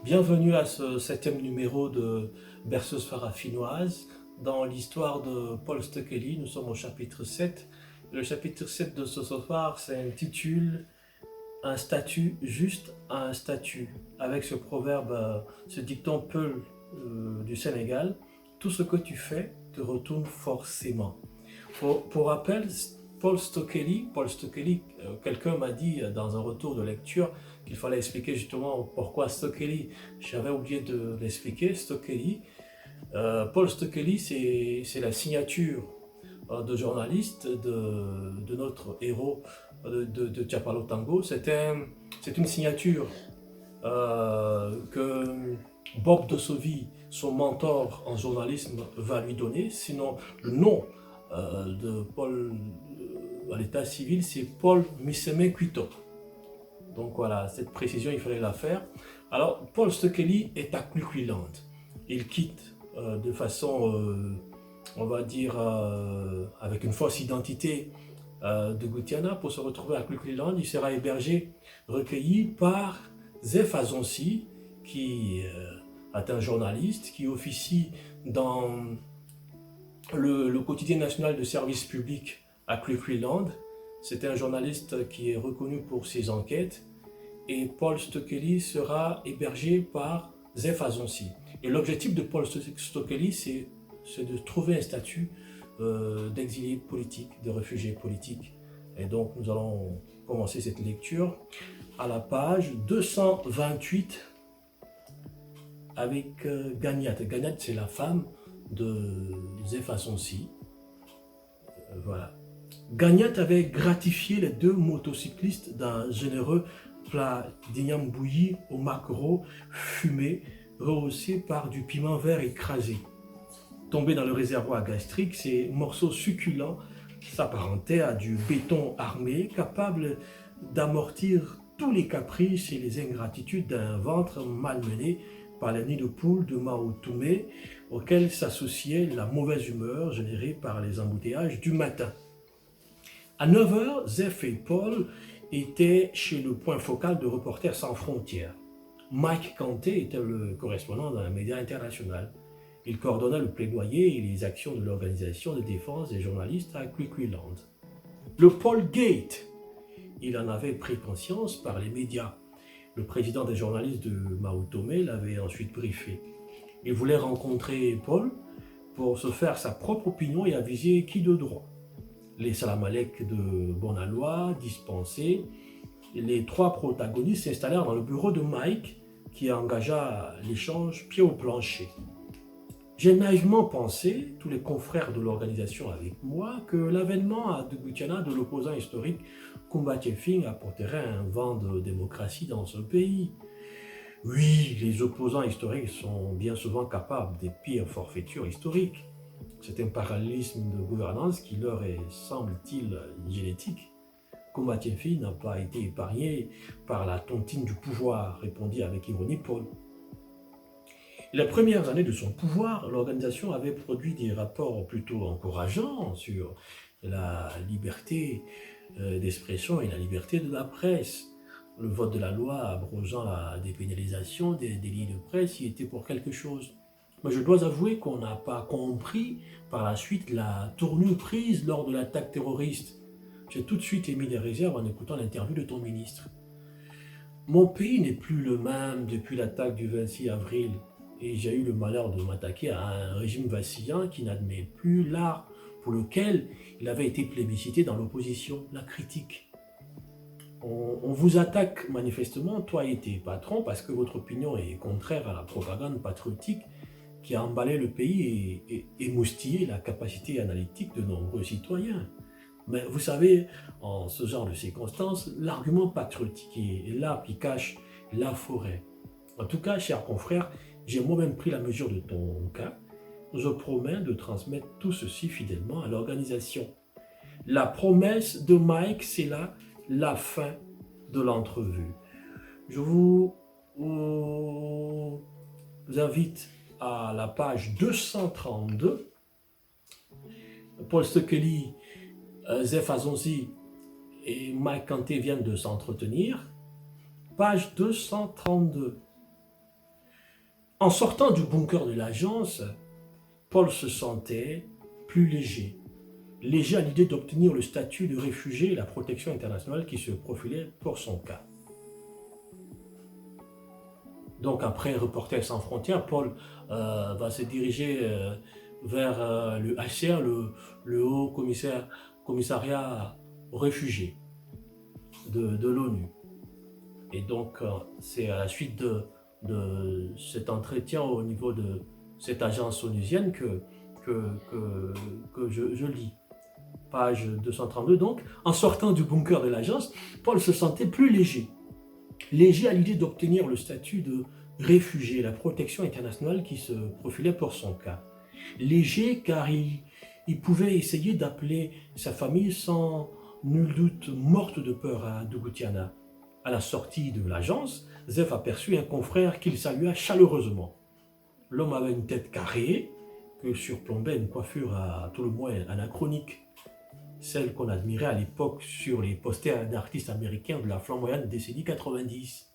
Bienvenue à ce 7e numéro de Berceuse farafinoise. Dans l'histoire de Paul Stokeley, nous sommes au chapitre 7. Le chapitre 7 de ce soir s'intitule Un statut juste à un statut. Avec ce proverbe, ce dicton Peul du Sénégal, tout ce que tu fais te retourne forcément. Pour rappel, Paul Stokeley, quelqu'un m'a dit dans un retour de lecture qu'il fallait expliquer justement pourquoi Stokeley. J'avais oublié de l'expliquer. Paul Stokeley, c'est la signature de journaliste de notre héros de Tiapalo Tango. C'est une signature que Bob Dosovi, son mentor en journalisme, va lui donner. Sinon, le nom de Paul à l'état civil, c'est Paul Miseme Quito. Donc voilà, cette précision, il fallait la faire. Alors, Paul Stokeley est à Cleveland. Il quitte de façon, on va dire, avec une fausse identité de Gutiana pour se retrouver à Cleveland. Il sera hébergé, recueilli par Zef Azonsi, qui est un journaliste, qui officie dans le quotidien national de service public à Cleveland. C'est un journaliste qui est reconnu pour ses enquêtes et Paul Stokeley sera hébergé par Zef Azonsi. Et l'objectif de Paul Stokeley, c'est de trouver un statut d'exilé politique, de réfugié politique. Et donc nous allons commencer cette lecture à la page 228 avec Gagnat. Gagnat, c'est la femme de Zef Azonsi. Voilà. Gagnat avait gratifié les deux motocyclistes d'un généreux plat d'igname bouilli au maquereau fumé, rehaussé par du piment vert écrasé. Tombés dans le réservoir gastrique, ces morceaux succulents s'apparentaient à du béton armé, capable d'amortir tous les caprices et les ingratitudes d'un ventre malmené par les nids de poules de Mao Toumé, auxquels s'associait la mauvaise humeur générée par les embouteillages du matin. À 9h, Zef et Paul étaient chez le point focal de Reporters sans frontières. Mike Kanté était le correspondant d'un média international. Il coordonnait le plaidoyer et les actions de l'organisation de défense des journalistes à Cleveland. Le Paul Gate, il en avait pris conscience par les médias. Le président des journalistes de Mao Tomé l'avait ensuite briefé. Il voulait rencontrer Paul pour se faire sa propre opinion et aviser qui de droit. Les Salamalek de Bonalois dispensés, les trois protagonistes s'installèrent dans le bureau de Mike qui engagea l'échange pied au plancher. J'ai naïvement pensé, tous les confrères de l'organisation avec moi, que l'avènement de Gutiana de l'opposant historique Kumba Tchefing apporterait un vent de démocratie dans ce pays. Oui, les opposants historiques sont bien souvent capables des pires forfaitures historiques. C'est un parallélisme de gouvernance qui leur est, semble-t-il, génétique. Kumba Tchefing n'a pas été épargné par la tontine du pouvoir, répondit avec ironie Paul. Les premières années de son pouvoir, l'organisation avait produit des rapports plutôt encourageants sur la liberté d'expression et la liberté de la presse. Le vote de la loi abrogeant la dépénalisation des délits de presse y était pour quelque chose. Mais je dois avouer qu'on n'a pas compris par la suite la tournure prise lors de l'attaque terroriste. J'ai tout de suite émis des réserves en écoutant l'interview de ton ministre. Mon pays n'est plus le même depuis l'attaque du 26 avril et j'ai eu le malheur de m'attaquer à un régime vacillant qui n'admet plus l'art pour lequel il avait été plébiscité dans l'opposition, la critique. On vous attaque manifestement, toi et tes patrons, parce que votre opinion est contraire à la propagande patriotique qui a emballé le pays et émoustillé la capacité analytique de nombreux citoyens. Mais vous savez, en ce genre de circonstances, l'argument patriotique est l'arbre qui cache la forêt. En tout cas, chers confrères, j'ai moi-même pris la mesure de ton cas. Je promets de transmettre tout ceci fidèlement à l'organisation. La promesse de Mike, c'est là la fin de l'entrevue. Je vous invite à la page 232. Paul Stokeley, Zef Azonsi et Mike Kanté viennent de s'entretenir. Page 232. En sortant du bunker de l'agence, Paul se sentait plus léger. Léger à l'idée d'obtenir le statut de réfugié et la protection internationale qui se profilait pour son cas. Donc après Reporters sans frontières, Paul va se diriger vers le HCR, le Haut Commissariat aux réfugiés de l'ONU. Et donc c'est à la suite de cet entretien au niveau de cette agence onusienne que je lis. Page 232 donc. En sortant du bunker de l'agence, Paul se sentait plus léger. Léger à l'idée d'obtenir le statut de réfugié, la protection internationale qui se profilait pour son cas. Léger car il pouvait essayer d'appeler sa famille sans nul doute morte de peur à Dougoutiana. À la sortie de l'agence, Zef aperçut un confrère qu'il salua chaleureusement. L'homme avait une tête carrée que surplombait une coiffure à tout le moins anachronique, celle qu'on admirait à l'époque sur les posters d'artistes américains de la flamboyante décennie 90.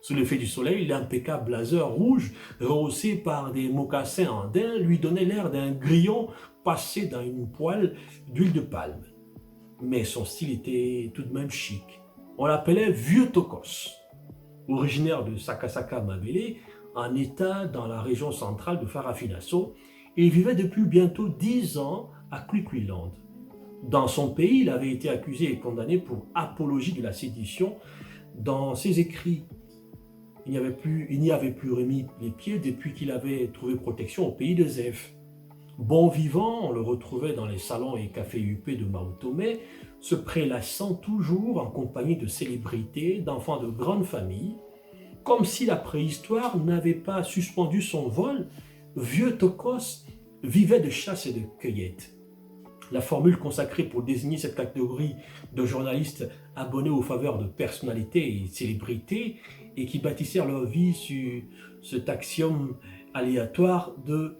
Sous l'effet du soleil, l'impeccable blazer rouge, rehaussé par des mocassins andins, lui donnait l'air d'un grillon passé dans une poêle d'huile de palme. Mais son style était tout de même chic. On l'appelait Vieux Tokos. Originaire de Sakasaka Mabele, en état dans la région centrale de Farafinasso, il vivait depuis bientôt 10 ans à Kwikwiland. Dans son pays, il avait été accusé et condamné pour apologie de la sédition. Dans ses écrits, il n'y avait plus remis les pieds depuis qu'il avait trouvé protection au pays de Zef. Bon vivant, on le retrouvait dans les salons et cafés huppés de Mao Tomé, se prélassant toujours en compagnie de célébrités, d'enfants de grandes familles. Comme si la préhistoire n'avait pas suspendu son vol, Vieux Tokos vivait de chasse et de cueillette. La formule consacrée pour désigner cette catégorie de journalistes abonnés aux faveurs de personnalités et célébrités et qui bâtissèrent leur vie sur cet axiome aléatoire de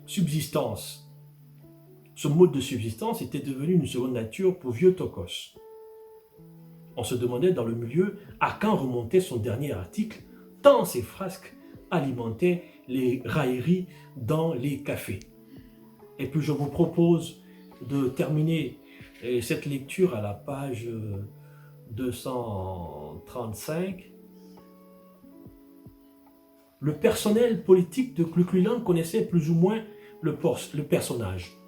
subsistance. Ce mode de subsistance était devenu une seconde nature pour Vieux Tokos. On se demandait dans le milieu à quand remontait son dernier article, tant ses frasques alimentaient les railleries dans les cafés. Et puis je vous propose de terminer cette lecture à la page 235. Le personnel politique de Kwikwiland connaissait plus ou moins le personnage.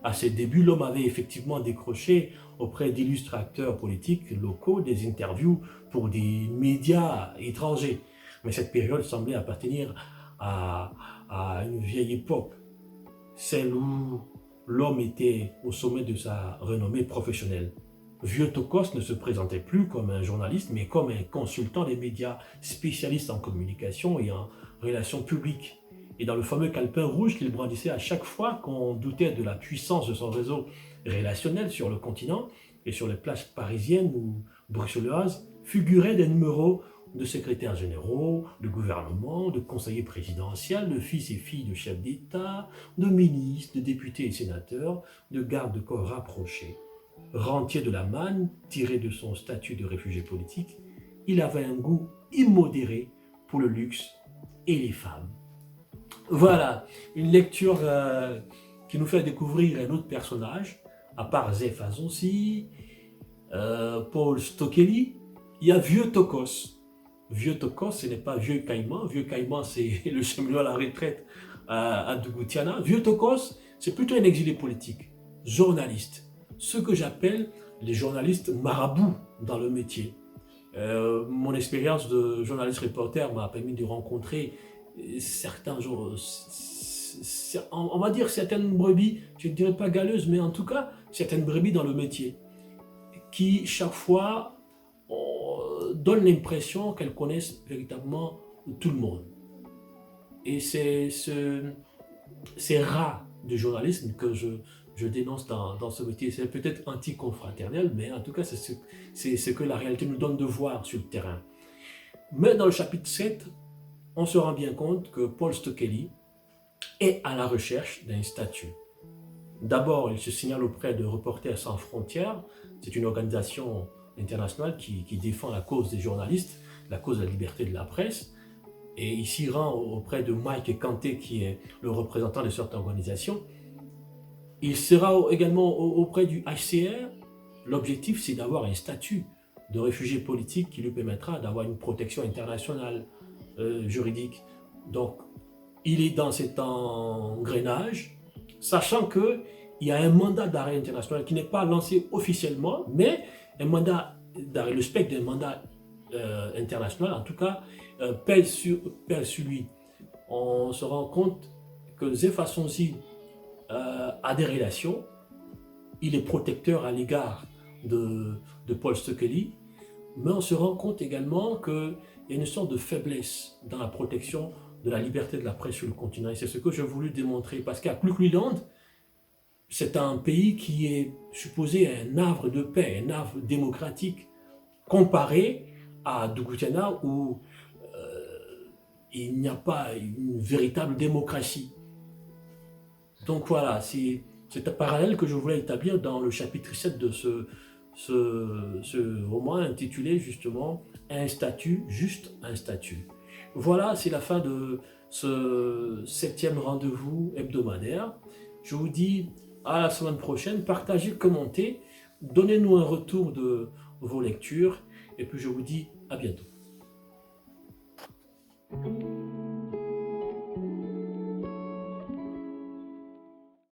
À ses débuts, l'homme avait effectivement décroché auprès d'illustres acteurs politiques locaux des interviews pour des médias étrangers. Mais cette période semblait appartenir à une vieille époque, celle où l'homme était au sommet de sa renommée professionnelle. Vieux Tokos ne se présentait plus comme un journaliste, mais comme un consultant des médias, spécialiste en communication et en relations publiques. Et dans le fameux calepin rouge qu'il brandissait à chaque fois qu'on doutait de la puissance de son réseau relationnel sur le continent et sur les places parisiennes ou bruxelloises, figuraient des numéros de secrétaires généraux, de gouvernement, de conseillers présidentiels, de fils et filles de chefs d'État, de ministres, de députés et sénateurs, de gardes de corps rapprochés. Rentier de la manne, tiré de son statut de réfugié politique, il avait un goût immodéré pour le luxe et les femmes. Voilà, une lecture qui nous fait découvrir un autre personnage, à part Zef Azonsi, Paul Stokely, il y a Vieux Tokos. Vieux Tokos, ce n'est pas Vieux Caïman. Vieux Caïman, c'est le cheminot à la retraite à Dougoutiana. Vieux Tokos, c'est plutôt un exilé politique, journaliste. Ce que j'appelle les journalistes marabouts dans le métier. Mon expérience de journaliste reporter m'a permis de rencontrer certains jours, on va dire certaines brebis, je ne dirais pas galeuses, mais en tout cas, certaines brebis dans le métier, qui chaque fois donnent l'impression qu'elles connaissent véritablement tout le monde. Et c'est ces rats de journalisme que je dénonce dans ce métier. C'est peut-être anti-confraternel, mais en tout cas, c'est ce que la réalité nous donne de voir sur le terrain. Mais dans le chapitre 7, on se rend bien compte que Paul Stokely est à la recherche d'un statut. D'abord, il se signale auprès de Reporters sans frontières. C'est une organisation internationale qui défend la cause des journalistes, la cause de la liberté de la presse. et il s'y rend auprès de Mike Kanté, qui est le représentant de cette organisation. Il sera également auprès du HCR. L'objectif, c'est d'avoir un statut de réfugié politique qui lui permettra d'avoir une protection internationale juridique. Donc, il est dans cet engrenage, sachant qu'il y a un mandat d'arrêt international qui n'est pas lancé officiellement, mais un mandat d'arrêt, le spectre d'un mandat international, en tout cas, pèse sur lui. On se rend compte que Zefa Sonsi a des relations, il est protecteur à l'égard de Paul Stöckeli, mais on se rend compte également qu'il y a une sorte de faiblesse dans la protection de la liberté de la presse sur le continent. Et c'est ce que j'ai voulu démontrer, parce qu'à Klukluland, c'est un pays qui est supposé un havre de paix, un havre démocratique, comparé à Dugutiana où il n'y a pas une véritable démocratie. Donc voilà, c'est un parallèle que je voulais établir dans le chapitre 7 de ce roman intitulé justement « Un statut, juste un statut ». Voilà, c'est la fin de ce 7e rendez-vous hebdomadaire. Je vous dis à la semaine prochaine, partagez, commentez, donnez-nous un retour de vos lectures et puis je vous dis à bientôt.